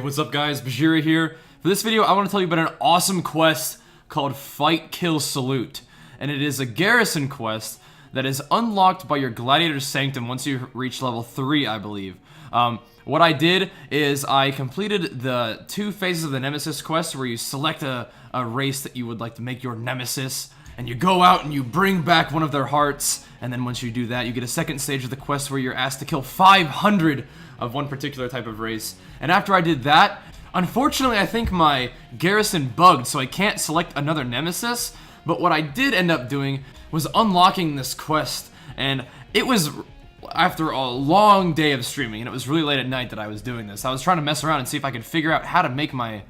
what's up guys, Bajheera here. For this video, I want to tell you about an awesome quest called Fight, Kill, Salute. And it is a Garrison quest that is unlocked by your Gladiator Sanctum once you reach level 3, I believe. What I did is I completed the 2 phases of the Nemesis quest where you select a race that you would like to make your Nemesis, and you go out and you bring back one of their hearts, and then once you do that, you get a second stage of the quest where you're asked to kill 500 of one particular type of race. And after I did that, unfortunately I think my Garrison bugged, so I can't select another Nemesis, but what I did end up doing was unlocking this quest, and it was after a long day of streaming, and it was really late at night that I was doing this. I was trying to mess around and see if I could figure out how to make my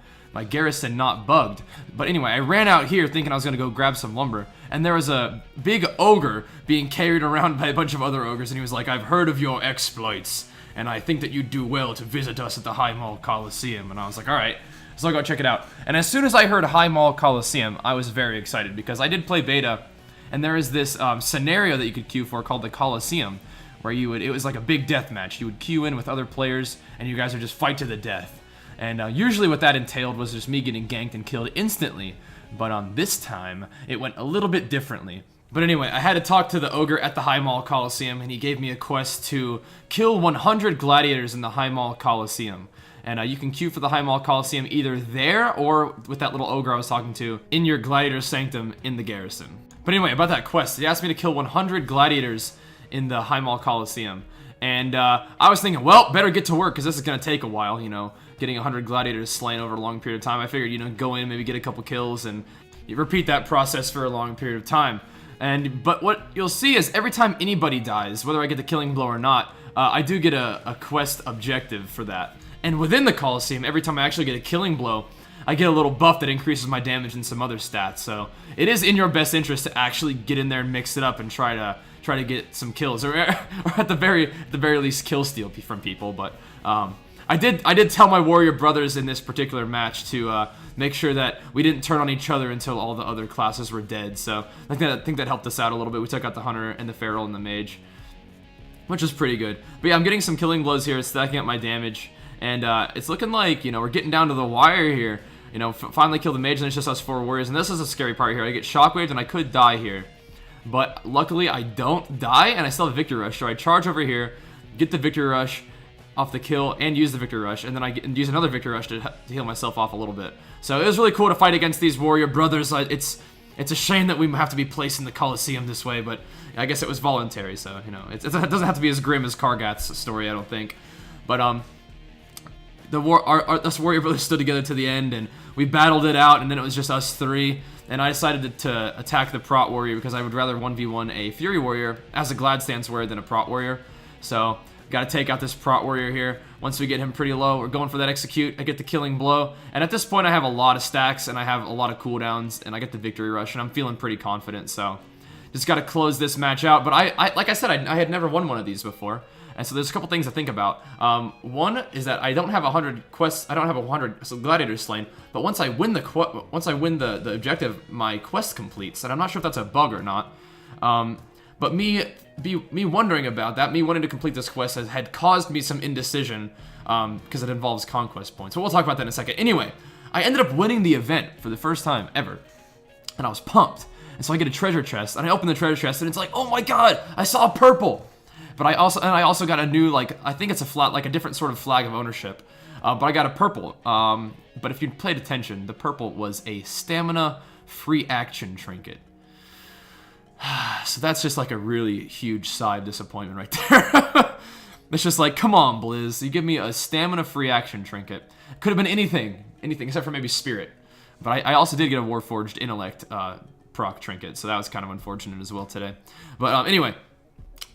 Garrison not bugged. But anyway, I ran out here thinking I was gonna go grab some lumber, and there was a big ogre being carried around by a bunch of other ogres, and he was like, "I've heard of your exploits, and I think that you'd do well to visit us at the High Mall Coliseum." And I was like, alright, so I'll go check it out. And as soon as I heard High Mall Coliseum, I was very excited, because I did play beta, and there is this scenario that you could queue for called the Coliseum, where it was like a big death match. You would queue in with other players, and you guys would just fight to the death. And usually what that entailed was just me getting ganked and killed instantly, but on this time, it went a little bit differently. But anyway, I had to talk to the ogre at the High Mall Coliseum, and he gave me a quest to kill 100 gladiators in the High Mall Coliseum. And you can queue for the High Mall Coliseum either there or with that little ogre I was talking to in your Gladiator Sanctum in the Garrison. But anyway, about that quest, he asked me to kill 100 gladiators in the High Mall Coliseum. And I was thinking, well, better get to work, because this is going to take a while, you know, getting 100 gladiators slain over a long period of time. I figured, you know, go in, maybe get a couple kills, and you repeat that process for a long period of time. But what you'll see is every time anybody dies, whether I get the killing blow or not, I do get a quest objective for that. And within the Coliseum, every time I actually get a killing blow, I get a little buff that increases my damage and some other stats. So it is in your best interest to actually get in there and mix it up and try to get some kills, or at the very least kill steal from people. But I did tell my warrior brothers in this particular match to make sure that we didn't turn on each other until all the other classes were dead. So I think that helped us out a little bit. We took out the hunter and the feral and the mage, which is pretty good. But yeah, I'm getting some killing blows here, stacking up my damage, and it's looking like, you know, we're getting down to the wire here. You know, finally kill the mage, and it's just us 4 warriors. And this is a scary part here. I get shockwaved, and I could die here, but luckily I don't die, and I still have victory rush. So I charge over here, get the victory rush off the kill, and use the victory rush, and then I use another victory rush to heal myself off a little bit. So it was really cool to fight against these warrior brothers. It's a shame that we have to be placed in the Coliseum this way, but I guess it was voluntary, so, you know, it doesn't have to be as grim as Kargath's story, I don't think. But us warrior brothers stood together to the end, and we battled it out, and then it was just us 3. And I decided to attack the Prot warrior because I would rather 1v1 a Fury warrior as a Glad stance warrior than a Prot warrior. So got to take out this Prot warrior here. Once we get him pretty low, we're going for that execute. I get the killing blow, and at this point I have a lot of stacks and I have a lot of cooldowns, and I get the victory rush, and I'm feeling pretty confident. So just got to close this match out. But I like I said, I had never won one of these before, and so there's a couple things to think about. One is that I don't have 100 quests. I don't have 100 gladiators slain. But once I win the objective, my quest completes, and I'm not sure if that's a bug or not. But me wondering about that, me wanting to complete this quest had caused me some indecision, because it involves conquest points. So we'll talk about that in a second. Anyway, I ended up winning the event for the first time ever, and I was pumped. And so I get a treasure chest, and I open the treasure chest, and it's like, oh my god, I saw purple. But I also got a new, like, I think it's a different sort of flag of ownership. But I got a purple. But if you played attention, the purple was a stamina free action trinket. So that's just like a really huge sigh of disappointment right there. It's just like, come on, Blizz. You give me a stamina free action trinket. Could have been anything except for maybe spirit. But I also did get a Warforged intellect proc trinket, so that was kind of unfortunate as well today. But anyway,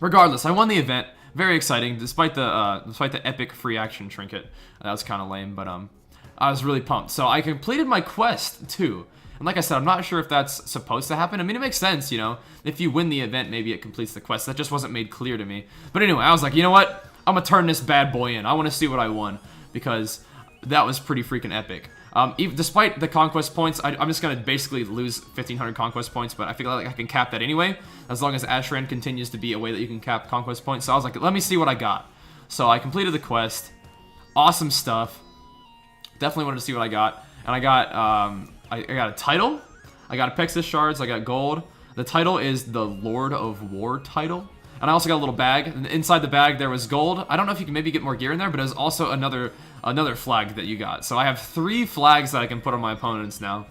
regardless, I won the event. Very exciting, despite the epic free action trinket. That was kind of lame, but I was really pumped. So I completed my quest too. And like I said, I'm not sure if that's supposed to happen. I mean, it makes sense, you know. If you win the event, maybe it completes the quest. That just wasn't made clear to me. But anyway, I was like, you know what? I'm gonna turn this bad boy in. I want to see what I won, because that was pretty freaking epic. Despite the conquest points, I'm just going to basically lose 1,500 conquest points, but I feel like I can cap that anyway, as long as Ashran continues to be a way that you can cap conquest points. So I was like, let me see what I got. So I completed the quest. Awesome stuff. definitely wanted to see what I got. And I got I got a title, I got Apexis shards, I got gold. The title is the Lord of War title. And I also got a little bag. And inside the bag there was gold. I don't know if you can maybe get more gear in there, but there's also another flag that you got. So I have 3 flags that I can put on my opponents now,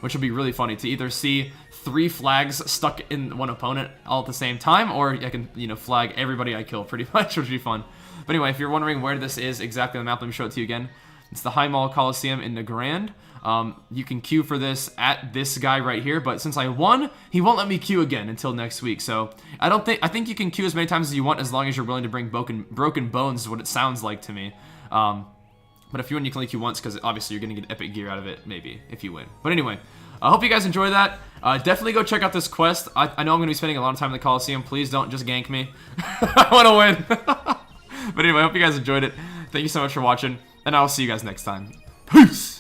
which will be really funny to either see 3 flags stuck in one opponent all at the same time, or I can, you know, flag everybody I kill pretty much, which would be fun. But anyway, if you're wondering where this is exactly on the map, let me show it to you again. It's the High Mall Coliseum in the Grand. You can queue for this at this guy right here, but since I won, he won't let me queue again until next week. So I think you can queue as many times as you want, as long as you're willing to bring broken bones, is what it sounds like to me. But if you win, you can only queue once, because obviously you're gonna get epic gear out of it, maybe, if you win. But anyway, I hope you guys enjoy that. Definitely go check out this quest. I know I'm gonna be spending a lot of time in the Coliseum. Please don't just gank me. I want to win. But anyway, I hope you guys enjoyed it. Thank you so much for watching, and I'll see you guys next time. Peace!